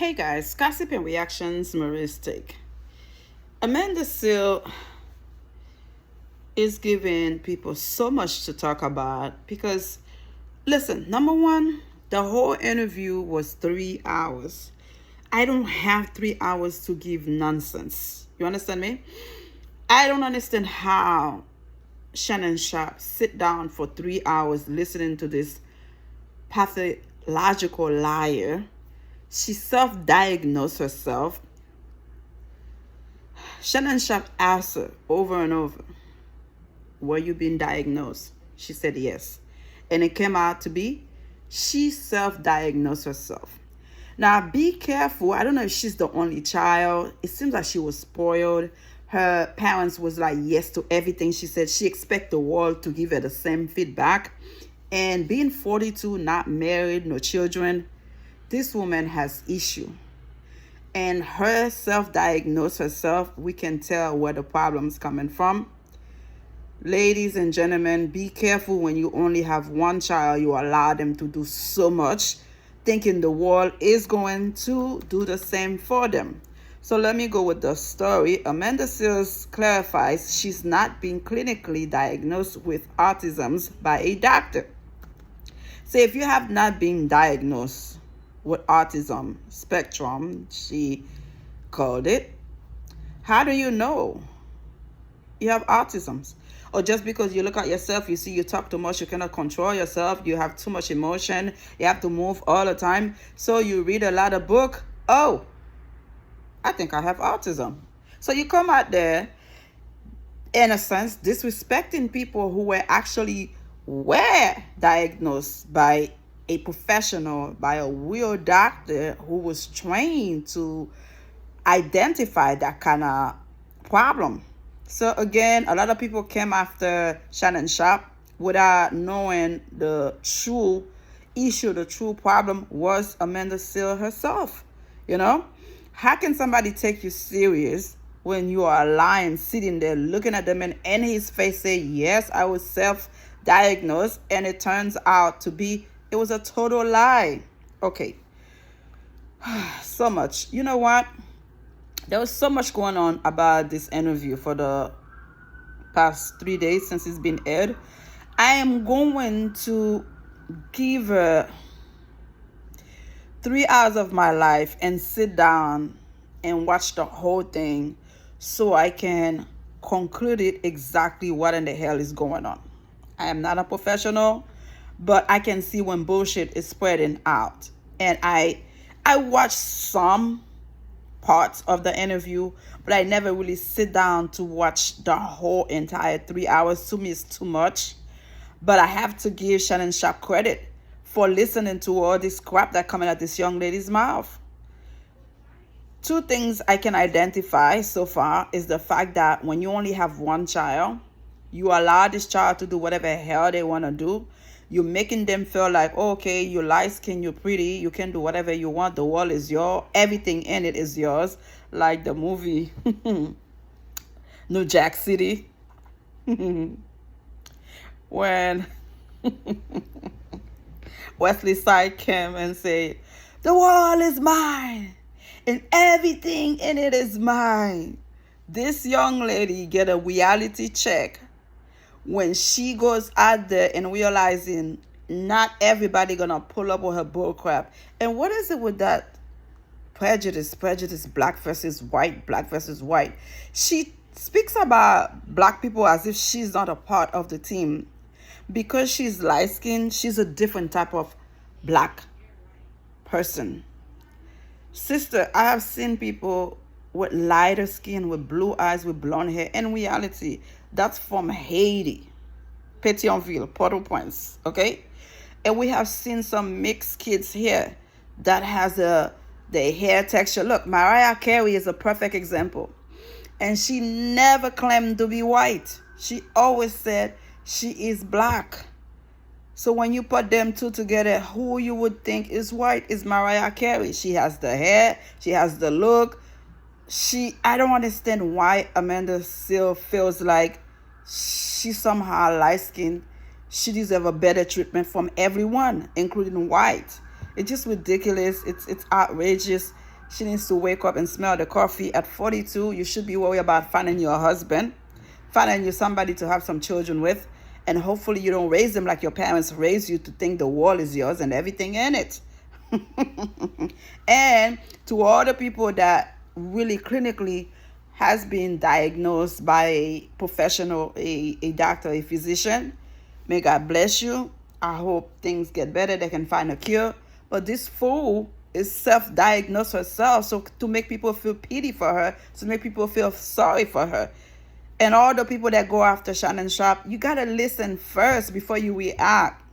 Hey guys, gossip and reactions, Marie's take. Amanda Seal is giving people so much to talk about because, listen, number one, the whole interview was 3 hours. I don't have 3 hours to give nonsense. You understand me? I don't understand how Shannon Sharp sit down for 3 hours listening to this pathological liar. She self-diagnosed herself. Shannon Sharp asked her over and over, were you being diagnosed? She said yes. And it came out to be she self-diagnosed herself. Now be careful. I don't know if she's the only child. It seems like she was spoiled. Her parents was like yes to everything she said. She expect the world to give her the same feedback. And being 42, not married, no children, this woman has issue. And her self-diagnose herself, we can tell where the problem's coming from. Ladies and gentlemen, be careful when you only have one child. You allow them to do so much, thinking the world is going to do the same for them. So let me go with the story. Amanda Seales clarifies she's not being clinically diagnosed with autism by a doctor. So if you have not been diagnosed with autism spectrum, she called it, how do you know you have autism? Or just because you look at yourself, you see you talk too much, you cannot control yourself, you have too much emotion, you have to move all the time, so you read a lot of book. Oh, I think I have autism. So you come out there, in a sense, disrespecting people who were diagnosed by a professional, by a real doctor who was trained to identify that kind of problem. So again, a lot of people came after Shannon Sharp without knowing the true issue, the true problem was Amanda Seal herself. You know, how can somebody take you serious when you are lying, sitting there looking at them and in his face say, yes, I was self-diagnosed, and it turns out to be, it was a total lie. Okay. So much. You know what? There was so much going on about this interview for the past 3 days since it's been aired. I am going to give her 3 hours of my life and sit down and watch the whole thing so I can conclude it exactly what in the hell is going on. I am not a professional, but I can see when bullshit is spreading out. And I watched some parts of the interview, but I never really sit down to watch the whole entire 3 hours. To me, it's too much. But I have to give Shannon Sharp credit for listening to all this crap that coming out this young lady's mouth. Two things I can identify so far is the fact that when you only have one child, you allow this child to do whatever hell they want to do. You're making them feel like, oh, okay, you're light skinned, you're pretty, you can do whatever you want. The world is yours. Everything in it is yours. Like the movie New Jack City. When Wesley Side came and said, the world is mine and everything in it is mine. This young lady get a reality check when she goes out there and realizing not everybody gonna pull up with her bull crap. And what is it with that prejudice, black versus white? She speaks about black people as if she's not a part of the team. Because she's light skinned, she's a different type of black person. Sister, I have seen people with lighter skin, with blue eyes, with blonde hair. In reality, that's from Haiti, Pétionville, Port-au-Prince, okay? And we have seen some mixed kids here that has the hair texture. Look, Mariah Carey is a perfect example. And she never claimed to be white. She always said she is black. So when you put them two together, who you would think is white is Mariah Carey. She has the hair, she has the look. I don't understand why Amanda Seal feels like she's somehow light-skinned. She deserves a better treatment from everyone, including white. It's just ridiculous. It's outrageous. She needs to wake up and smell the coffee. At 42, you should be worried about finding you a husband, finding you somebody to have some children with, and hopefully you don't raise them like your parents raised you to think the world is yours and everything in it. And to all the people that really clinically has been diagnosed by a professional, a doctor, a physician, may God bless you. I hope things get better. They can find a cure. But this fool is self-diagnosed herself, so to make people feel pity for her, to make people feel sorry for her. And all the people that go after Shannon Sharpe, you gotta listen first before you react.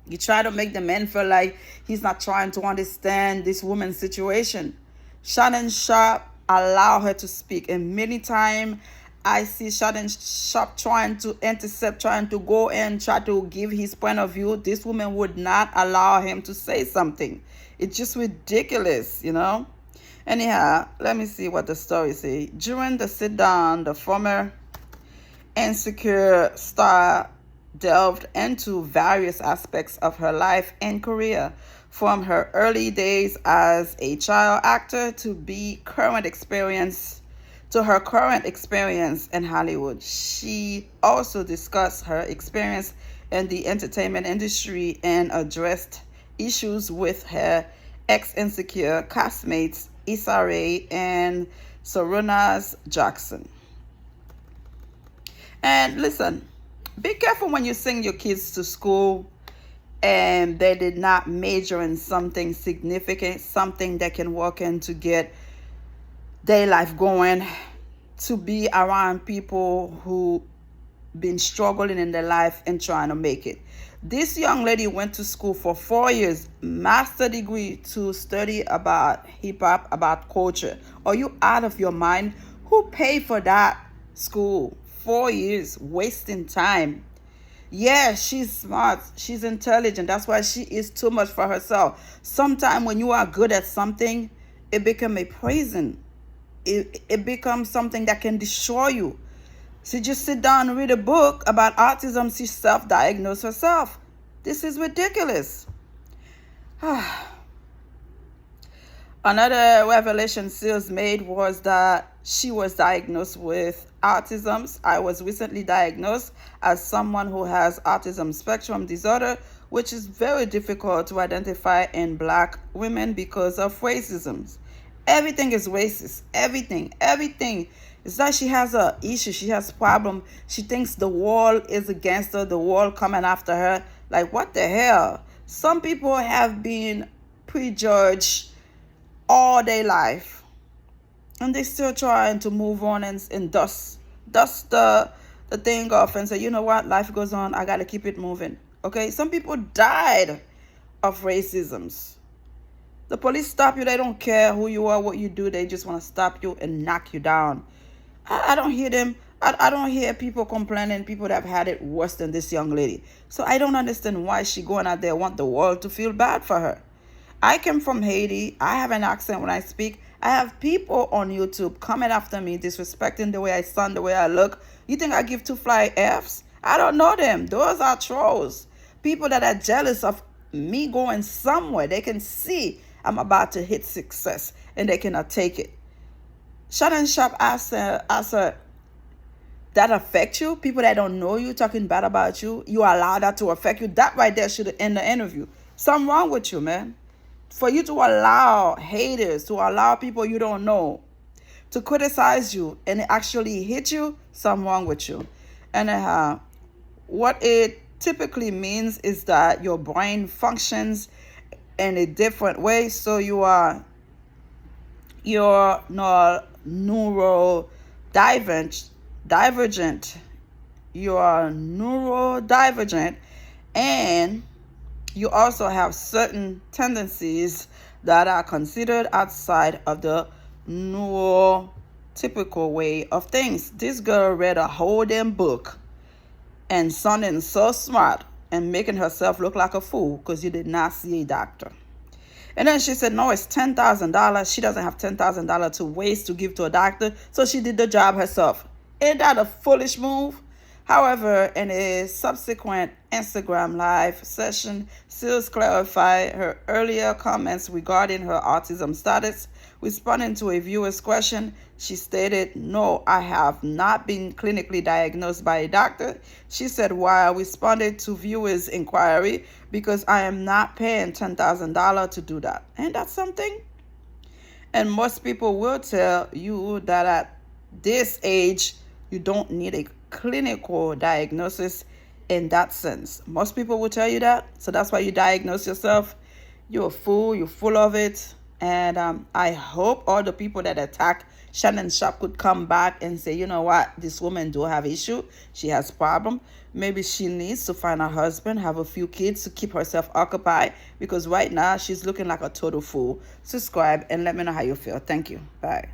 You try to make the man feel like he's not trying to understand this woman's situation. Shannon Sharpe allow her to speak, and many times I see Shannon Sharpe trying to intercept, trying to go and try to give his point of view. This woman would not allow him to say something. It's just ridiculous, you know. Anyhow, let me see what the story says. During the sit down, the former Insecure star delved into various aspects of her life and career, from her early days as a child actor to her current experience in Hollywood. She also discussed her experience in the entertainment industry and addressed issues with her ex-Insecure castmates Issa Rae and Sarunas Jackson. And listen, be careful when you send your kids to school and they did not major in something significant, something that can work in to get their life going, to be around people who been struggling in their life and trying to make it. This young lady went to school for 4 years, master degree, to study about hip-hop, about culture. Are you out of your mind? Who paid for that school? 4 years, wasting time. Yeah, she's smart. She's intelligent. That's why she is too much for herself. Sometimes when you are good at something, it becomes a prison. It becomes something that can destroy you. She just sit down and read a book about autism. She self-diagnosed herself. This is ridiculous. Another revelation Seals made was that she was diagnosed with autism. I was recently diagnosed as someone who has autism spectrum disorder, which is very difficult to identify in Black women because of racism. Everything is racist. Everything. It's like she has a issue. She has problem. She thinks the world is against her, the world coming after her. Like, what the hell? Some people have been prejudged all their life, and they still trying to move on and dust the thing off and say, you know what, life goes on, I gotta keep it moving. Okay, some people died of racism. The police stop you, they don't care who you are, what you do, they just want to stop you and knock you down. I don't hear them. I don't hear people complaining, people that have had it worse than this young lady. So I don't understand why she going out there want the world to feel bad for her. I came from Haiti. I have an accent when I speak. I have people on YouTube coming after me, disrespecting the way I sound, the way I look. You think I give two fly Fs? I don't know them. Those are trolls. People that are jealous of me going somewhere. They can see I'm about to hit success and they cannot take it. Shannon Sharpe asked her, that affect you? People that don't know you talking bad about you, you allow that to affect you? That right there should end the interview. Something wrong with you, man. For you to allow haters, to allow people you don't know to criticize you and it actually hit you, something wrong with you. And what it typically means is that your brain functions in a different way. So you're neurodivergent. You are neurodivergent, and you also have certain tendencies that are considered outside of the neurotypical way of things. This girl read a whole damn book and sounding so smart and making herself look like a fool because you did not see a doctor. And then she said, no, it's $10,000. She doesn't have $10,000 to waste to give to a doctor, so she did the job herself. Ain't that a foolish move? However, in a subsequent Instagram live session, Seals clarified her earlier comments regarding her autism status. Responding to a viewer's question, she stated, "No, I have not been clinically diagnosed by a doctor." She said, while responding to viewers' inquiry, "Because I am not paying $10,000 to do that." And that's something. And most people will tell you that at this age, you don't need a clinical diagnosis in that sense. Most people will tell you that. So that's why you diagnose yourself. You're a fool. You're full of it. And I hope all the people that attack Shannon Sharpe could come back and say, you know what, this woman do have issue. She has problem. Maybe she needs to find a husband, have a few kids to keep herself occupied, because right now she's looking like a total fool. Subscribe and let me know how you feel. Thank you. Bye.